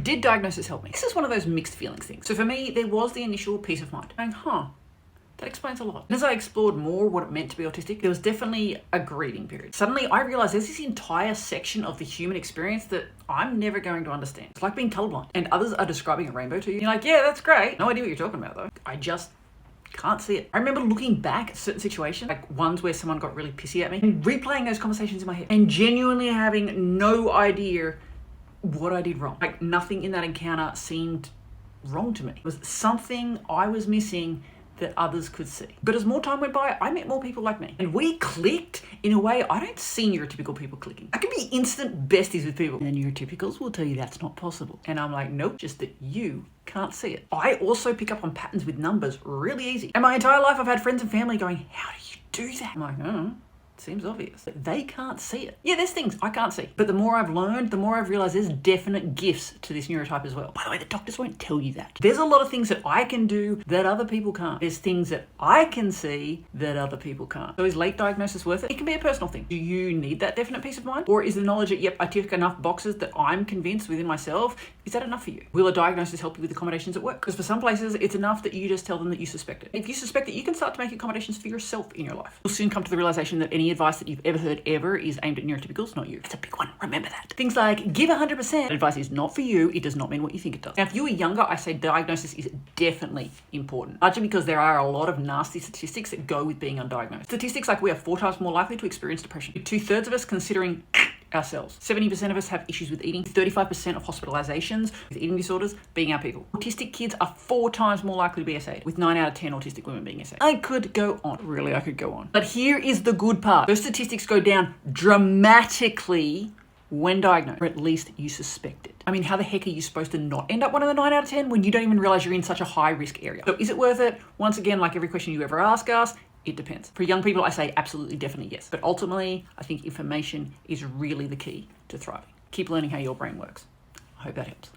did diagnosis help me? This is one of those mixed feelings things. So for me, there was the initial peace of mind. Going, that explains a lot. And as I explored more what it meant to be autistic, there was definitely a grieving period. Suddenly, I realized there's this entire section of the human experience that I'm never going to understand. It's like being colorblind, and others are describing a rainbow to you. You're like, yeah, that's great. No idea what you're talking about, though. I just can't see it. I remember looking back at certain situations, like ones where someone got really pissy at me, and replaying those conversations in my head, and genuinely having no idea what I did wrong. Like, nothing in that encounter seemed wrong to me. It was something I was missing that others could see. But as more time went by, I met more people like me. And we clicked in a way I don't see neurotypical people clicking. I could be instant besties with people. And the neurotypicals will tell you that's not possible. And I'm like, nope, just that you can't see it. I also pick up on patterns with numbers really easy. And my entire life I've had friends and family going, how do you do that? I'm like, oh. Seems obvious. But they can't see it. Yeah, there's things I can't see. But the more I've learned, the more I've realized there's definite gifts to this neurotype as well. By the way, the doctors won't tell you that. There's a lot of things that I can do that other people can't. There's things that I can see that other people can't. So is late diagnosis worth it? It can be a personal thing. Do you need that definite peace of mind? Or is the knowledge that, yep, I tick enough boxes that I'm convinced within myself, is that enough for you? Will a diagnosis help you with accommodations at work? Because for some places, it's enough that you just tell them that you suspect it. If you suspect it, you can start to make accommodations for yourself in your life. You'll soon come to the realization that any advice that you've ever heard ever is aimed at neurotypicals, not you. It's a big one. Remember that. Things like give 100%. Advice is not for you. It does not mean what you think it does. Now, if you were younger, I say diagnosis is definitely important. Largely because there are a lot of nasty statistics that go with being undiagnosed. Statistics like we are 4 times more likely to experience depression. With 2/3 of us considering ourselves. 70% of us have issues with eating. 35% of hospitalizations with eating disorders being our people. Autistic kids are 4 times more likely to be SA'd, with 9 out of 10 autistic women being SA'd. I could go on. Really, I could go on. But here is the good part. Those statistics go down dramatically when diagnosed, or at least you suspect it. I mean, how the heck are you supposed to not end up one of the 9 out of 10 when you don't even realize you're in such a high risk area? So is it worth it? Once again, like every question you ever ask us, it depends. For young people, I say absolutely, definitely yes. But ultimately, I think information is really the key to thriving. Keep learning how your brain works. I hope that helps.